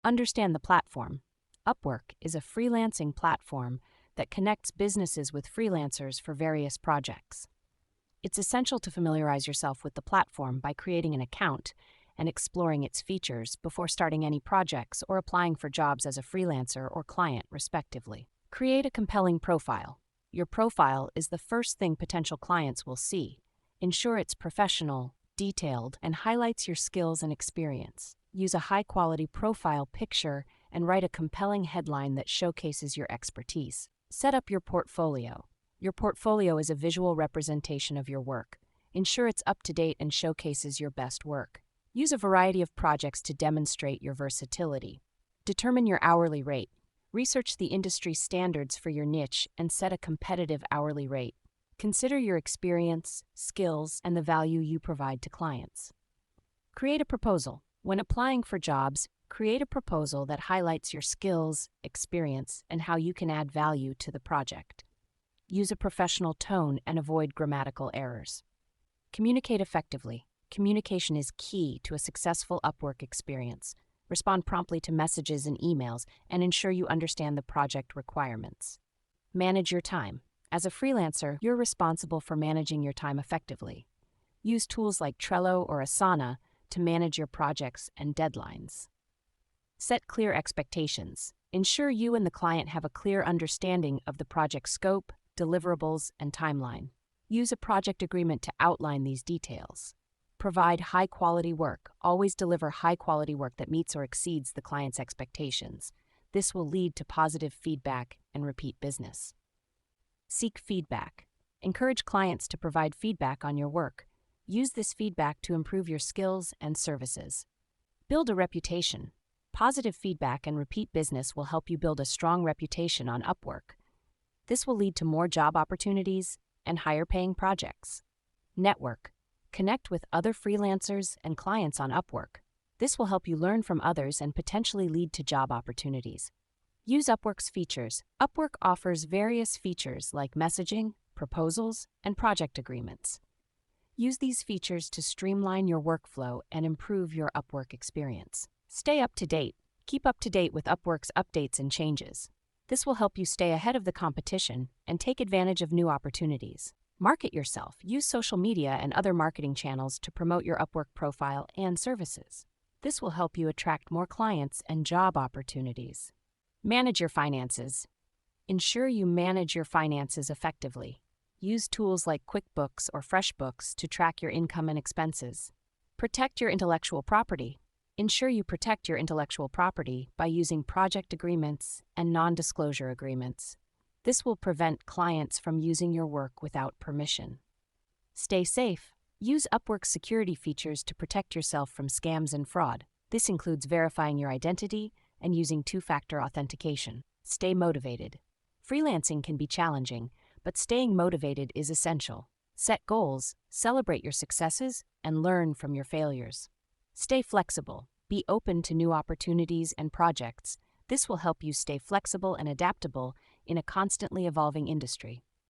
Understand the platform. Upwork is a freelancing platform that connects businesses with freelancers for various projects. It's essential to familiarize yourself with the platform by creating an account and exploring its features before starting any projects or applying for jobs as a freelancer or client, respectively. Create a compelling profile. Your profile is the first thing potential clients will see. Ensure it's professional, detailed, and highlights your skills and experience. Use a high-quality profile picture and write a compelling headline that showcases your expertise. Set up your portfolio. Your portfolio is a visual representation of your work. Ensure it's up to date and showcases your best work. Use a variety of projects to demonstrate your versatility. Determine your hourly rate. Research the industry standards for your niche and set a competitive hourly rate. Consider your experience, skills, and the value you provide to clients. Create a proposal. When applying for jobs, create a proposal that highlights your skills, experience, and how you can add value to the project. Use a professional tone and avoid grammatical errors. Communicate effectively. Communication is key to a successful Upwork experience. Respond promptly to messages and emails and ensure you understand the project requirements. Manage your time. As a freelancer, you're responsible for managing your time effectively. Use tools like Trello or Asana to manage your projects and deadlines. Set clear expectations. Ensure you and the client have a clear understanding of the project scope, deliverables, and timeline. Use a project agreement to outline these details. Provide high-quality work. Always deliver high-quality work that meets or exceeds the client's expectations. This will lead to positive feedback and repeat business. Seek feedback. Encourage clients to provide feedback on your work. Use this feedback to improve your skills and services. Build a reputation. Positive feedback and repeat business will help you build a strong reputation on Upwork. This will lead to more job opportunities and higher-paying projects. Network. Connect with other freelancers and clients on Upwork. This will help you learn from others and potentially lead to job opportunities. Use Upwork's features. Upwork offers various features like messaging, proposals, and project agreements. Use these features to streamline your workflow and improve your Upwork experience. Stay up to date. Keep up to date with Upwork's updates and changes. This will help you stay ahead of the competition and take advantage of new opportunities. Market yourself. Use social media and other marketing channels to promote your Upwork profile and services. This will help you attract more clients and job opportunities. Manage your finances. Ensure you manage your finances effectively. Use tools like QuickBooks or FreshBooks to track your income and expenses. Protect your intellectual property. Ensure you protect your intellectual property by using project agreements and non-disclosure agreements. This will prevent clients from using your work without permission. Stay safe. Use Upwork's security features to protect yourself from scams and fraud. This includes verifying your identity and using two-factor authentication. Stay motivated. Freelancing can be challenging, but staying motivated is essential. Set goals, celebrate your successes, and learn from your failures. Stay flexible. Be open to new opportunities and projects. This will help you stay flexible and adaptable in a constantly evolving industry.